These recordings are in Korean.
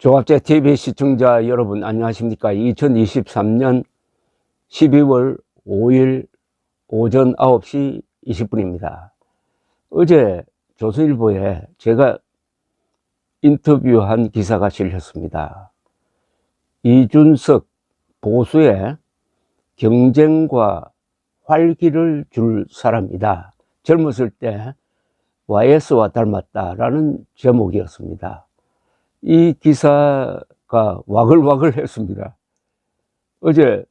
조갑제 TV 시청자 여러분 안녕하십니까. 2023년 12월 5일 오전 9시 20분입니다. 어제 조선일보에 제가 인터뷰한 기사가 실렸습니다. 이준석 보수의 경쟁과 활기를 줄 사람이다. 젊었을 때 YS와 닮았다라는 제목이었습니다. 이 기사가 와글와글 했습니다. 어제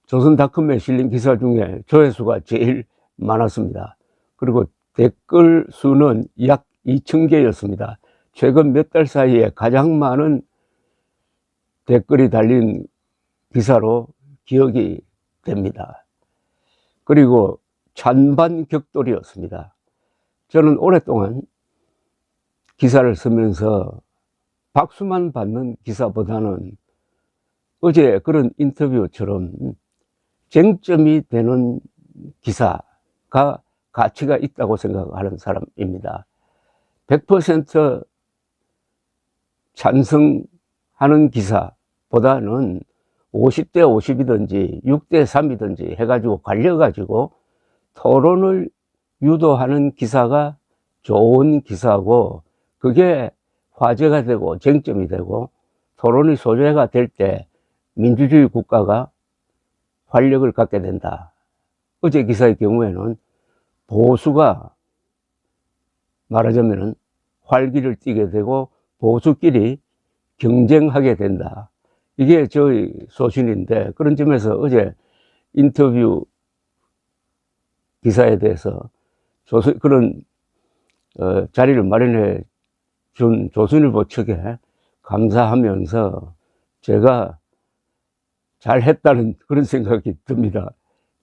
조선닷컴에 실린 기사 중에 조회수가 제일 많았습니다. 그리고 댓글 수는 약 2,000개였습니다. 최근 몇 달 사이에 가장 많은 댓글이 달린 기사로 기억이 됩니다. 그리고 찬반 격돌이었습니다. 저는 오랫동안 기사를 쓰면서 박수만 받는 기사보다는 어제 그런 인터뷰처럼 쟁점이 되는 기사가 가치가 있다고 생각하는 사람입니다. 100% 찬성하는 기사보다는 50대 50이든지 6대 3이든지 해가지고 갈려가지고 토론을 유도하는 기사가 좋은 기사고, 그게 화제가 되고 쟁점이 되고 토론이 소재가 될 때 민주주의 국가가 활력을 갖게 된다. 어제 기사의 경우에는 보수가 말하자면 활기를 띠게 되고 보수끼리 경쟁하게 된다. 이게 저희 소신인데, 그런 점에서 어제 인터뷰 기사에 대해서 그런 자리를 마련해 준 조선일보 측에 감사하면서 제가 잘했다는 그런 생각이 듭니다.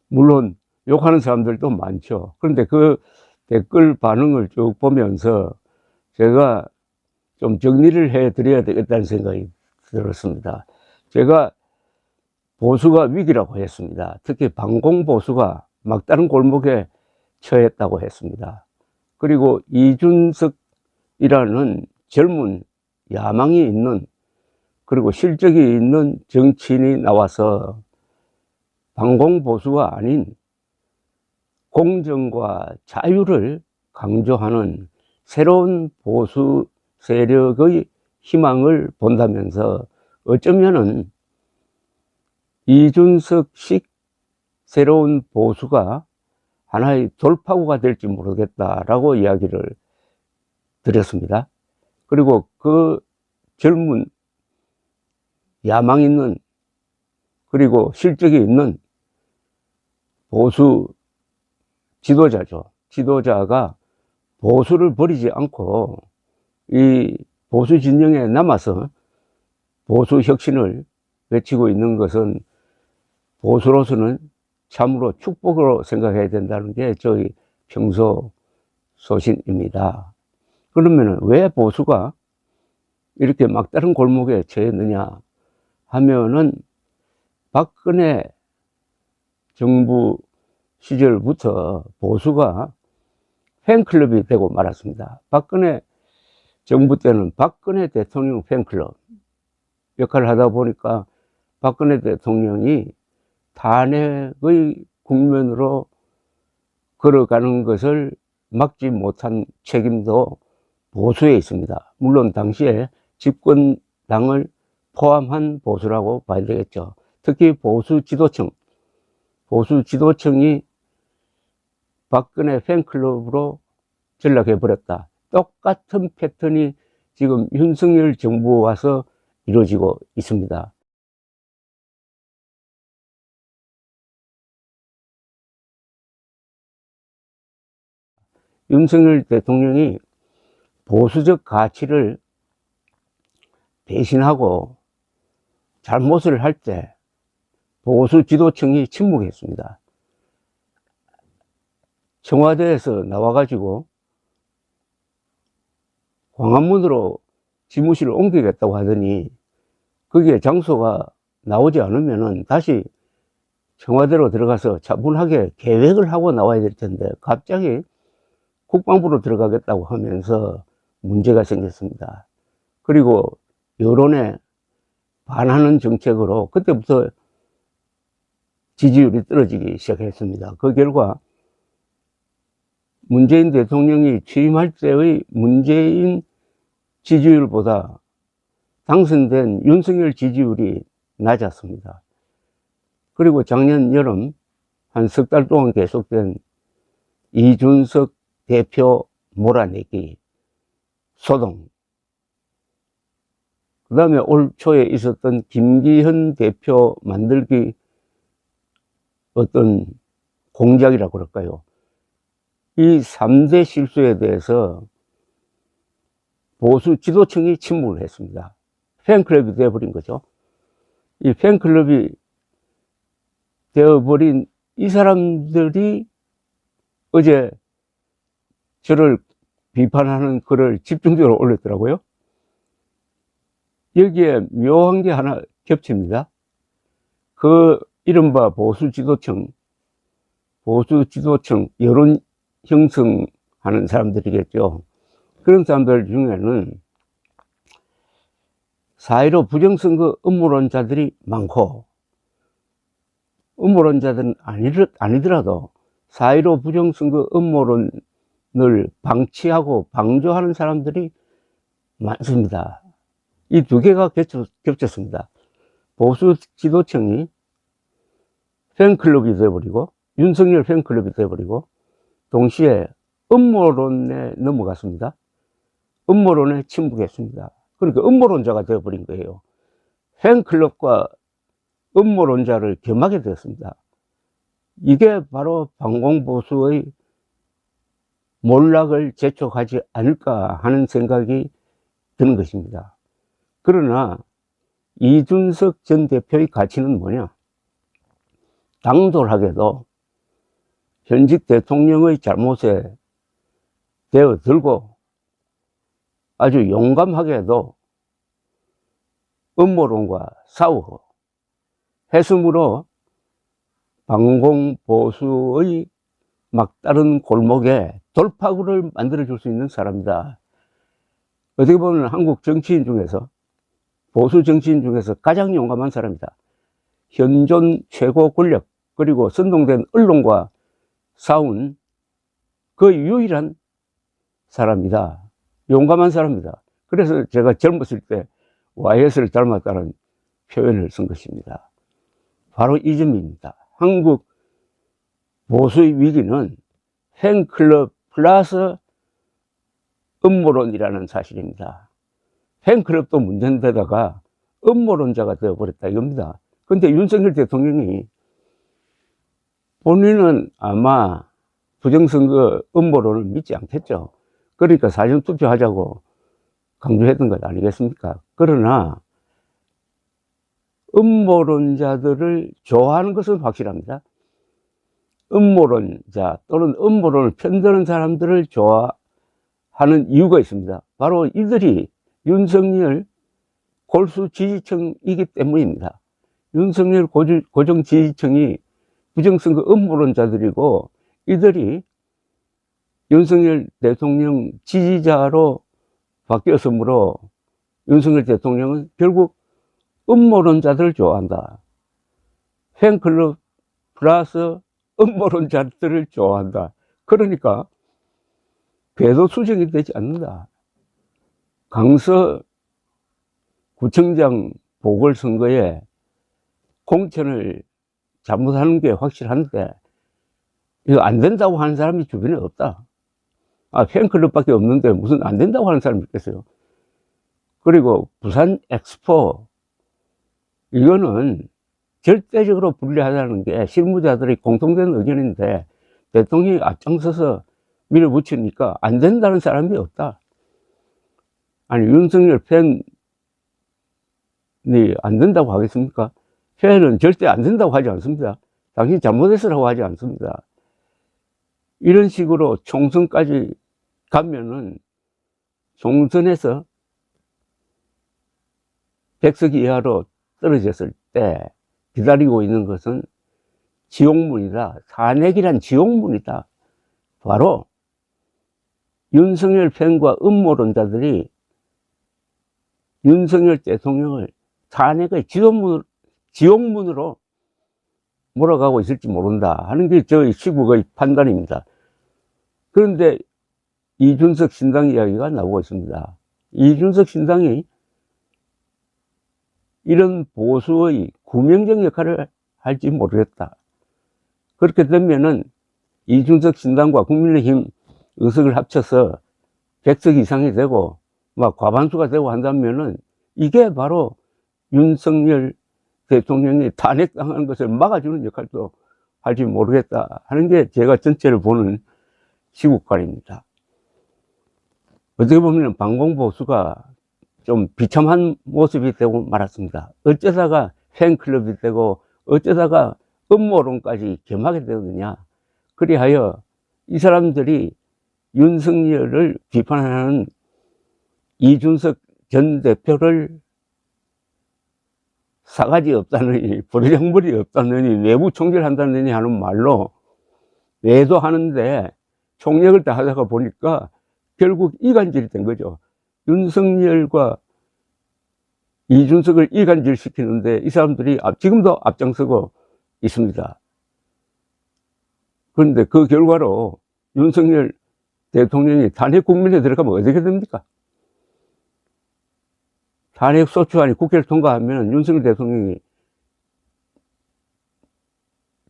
물론 욕하는 사람들도 많죠. 그런데 그 댓글 반응을 쭉 보면서 제가 좀 정리를 해 드려야 되겠다는 생각이 들었습니다. 제가 보수가 위기라고 했습니다. 특히 반공보수가 막다른 골목에 처했다고 했습니다. 그리고 이준석이라는 젊은 야망이 있는, 그리고 실적이 있는 정치인이 나와서 반공보수가 아닌 공정과 자유를 강조하는 새로운 보수 세력의 희망을 본다면서 어쩌면은 이준석식 새로운 보수가 하나의 돌파구가 될지 모르겠다라고 이야기를 드렸습니다. 그리고 그 젊은 야망 있는, 그리고 실적이 있는 보수 지도자죠. 지도자가 보수를 버리지 않고 이 보수 진영에 남아서 보수 혁신을 외치고 있는 것은 보수로서는 참으로 축복으로 생각해야 된다는 게 저희 평소 소신입니다. 그러면 왜 보수가 이렇게 막다른 골목에 처했느냐 하면은, 박근혜 정부 시절부터 보수가 팬클럽이 되고 말았습니다. 박근혜 정부 때는 박근혜 대통령 팬클럽 역할을 하다 보니까 박근혜 대통령이 탄핵의 국면으로 걸어가는 것을 막지 못한 책임도 보수에 있습니다. 물론 당시에 집권당을 포함한 보수라고 봐야 되겠죠. 특히 보수 지도층이 박근혜 팬클럽으로 전락해버렸다. 똑같은 패턴이 지금 윤석열 정부 와서 이루어지고 있습니다. 윤석열 대통령이 보수적 가치를 배신하고 잘못을 할 때 보수 지도층이 침묵했습니다. 청와대에서 나와가지고 광화문으로 지무실을 옮기겠다고 하더니 거기에 장소가 나오지 않으면은 다시 청와대로 들어가서 차분하게 계획을 하고 나와야 될 텐데 갑자기 국방부로 들어가겠다고 하면서 문제가 생겼습니다. 그리고 여론에 반하는 정책으로 그때부터 지지율이 떨어지기 시작했습니다. 그 결과 문재인 대통령이 취임할 때의 문재인 지지율보다 당선된 윤석열 지지율이 낮았습니다. 그리고 작년 여름 한 석 달 동안 계속된 이준석 대표 몰아내기 소동, 그 다음에 올 초에 있었던 김기현 대표 만들기 어떤 공작이라고 그럴까요? 이 3대 실수에 대해서 보수 지도층이 침묵을 했습니다. 팬클럽이 되어버린 거죠. 이 팬클럽이 되어버린 이 사람들이 어제 저를 비판하는 글을 집중적으로 올렸더라고요. 여기에 묘한 게 하나 겹칩니다. 그 이른바 보수 지도층, 여론 형성하는 사람들이겠죠. 그런 사람들 중에는 4.15 부정선거 음모론자들이 많고, 음모론자들은 아니더라도 4.15 부정선거 음모론을 방치하고 방조하는 사람들이 많습니다. 이 두 개가 겹쳤습니다. 보수 지도층이 팬클럽이 되어버리고, 윤석열 팬클럽이 되어버리고, 동시에 음모론에 넘어갔습니다. 음모론에 침묵했습니다. 그러니까 음모론자가 되어버린 거예요. 팬클럽과 음모론자를 겸하게 되었습니다. 이게 바로 반공보수의 몰락을 재촉하지 않을까 하는 생각이 드는 것입니다. 그러나 이준석 전 대표의 가치는 뭐냐? 당돌하게도 현직 대통령의 잘못에 대어들고 아주 용감하게도 음모론과 싸우고 해숨으로 반공보수의 막다른 골목에 돌파구를 만들어줄 수 있는 사람이다. 어떻게 보면 한국 정치인 중에서, 보수 정치인 중에서 가장 용감한 사람이다. 현존 최고 권력, 그리고 선동된 언론과 싸운 그 유일한 사람이다. 용감한 사람이다. 그래서 제가 젊었을 때 YS를 닮았다는 표현을 쓴 것입니다. 바로 이 점입니다. 한국 보수의 위기는 팬클럽 플러스 음모론이라는 사실입니다. 팬클럽도 문제인데다가 음모론자가 되어버렸다 이겁니다. 근데 윤석열 대통령이 본인은 아마 부정선거 음모론을 믿지 않겠죠. 그러니까 사전투표하자고 강조했던 것 아니겠습니까? 그러나 음모론자들을 좋아하는 것은 확실합니다. 음모론자 또는 음모론을 편드는 사람들을 좋아하는 이유가 있습니다. 바로 이들이 윤석열 골수 지지층이기 때문입니다. 윤석열 고정 지지층이 부정선거 음모론자들이고, 이들이 윤석열 대통령 지지자로 바뀌었으므로 윤석열 대통령은 결국 음모론자들을 좋아한다. 팬클럽 플러스 음모론자들을 좋아한다. 그러니까 궤도 수정이 되지 않는다. 강서 구청장 보궐선거에 공천을 잘못하는 게 확실한데 이거 안 된다고 하는 사람이 주변에 없다. 팬클럽밖에 없는데 무슨 안 된다고 하는 사람이 있겠어요. 그리고 부산 엑스포, 이거는 절대적으로 분리하자는 게 실무자들의 공통된 의견인데 대통령이 앞장서서 밀어붙이니까 안 된다는 사람이 없다. 아니, 윤석열 팬이 안 된다고 하겠습니까? 팬은 절대 안 된다고 하지 않습니다. 당신이 잘못했으라고 하지 않습니다. 이런 식으로 총선까지 가면은 총선에서 100석 이하로 떨어졌을 때 기다리고 있는 것은 지옥문이다. 탄핵이란 지옥문이다. 바로 윤석열 팬과 음모론자들이 윤석열 대통령을 탄핵의 지옥문으로 몰아가고 있을지 모른다 하는 게 저희 시국의 판단입니다. 그런데 이준석 신당 이야기가 나오고 있습니다. 이준석 신당이 이런 보수의 구명적 역할을 할지 모르겠다. 그렇게 되면은 이준석 신당과 국민의힘 의석을 합쳐서 100석 이상이 되고 막 과반수가 되고 한다면은 이게 바로 윤석열 대통령이 탄핵당하는 것을 막아주는 역할도 할지 모르겠다 하는 게 제가 전체를 보는 시국관입니다. 어떻게 보면 반공보수가 좀 비참한 모습이 되고 말았습니다. 어쩌다가 팬클럽이 되고 어쩌다가 음모론까지 겸하게 되느냐. 그리하여 이 사람들이 윤석열을 비판하는 이준석 전 대표를 사가지 없다느니 버르장머리 없다느니 내부 총질한다느니 하는 말로 외도하는데 총력을 다하다가 보니까 결국 이간질이 된 거죠. 윤석열과 이준석을 이간질 시키는데 이 사람들이 지금도 앞장서고 있습니다. 그런데 그 결과로 윤석열 대통령이 탄핵 국면에 들어가면 어떻게 됩니까? 탄핵 소추안이 국회를 통과하면 윤석열 대통령이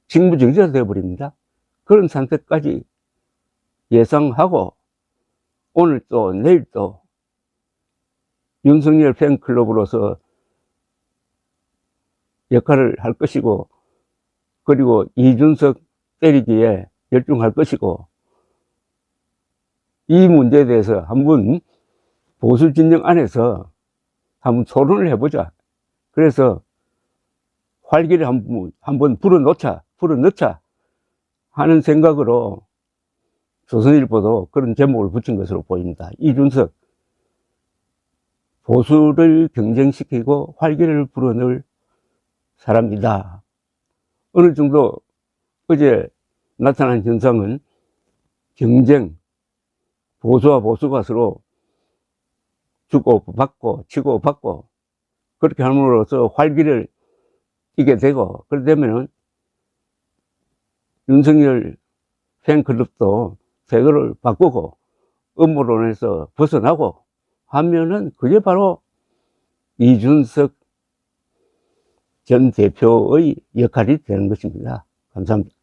직무정지가 되어버립니다. 그런 상태까지 예상하고 오늘 또 내일 또 윤석열 팬클럽으로서 역할을 할 것이고 그리고 이준석 때리기에 열중할 것이고 이 문제에 대해서 한번 보수 진영 안에서 한번 토론을 해보자. 그래서 활기를 한번 불어넣자 하는 생각으로 조선일보도 그런 제목을 붙인 것으로 보입니다. 이준석 보수를 경쟁시키고 활기를 불어넣을 사람이다. 어느 정도 어제 나타난 현상은 경쟁, 보수와 보수가 서로 주고받고 치고받고 그렇게 함으로써 활기를 띠게 되고 그러려면 윤석열 팬클럽도 태도를 바꾸고 음모론에서 벗어나고 하면은 그게 바로 이준석 전 대표의 역할이 되는 것입니다. 감사합니다.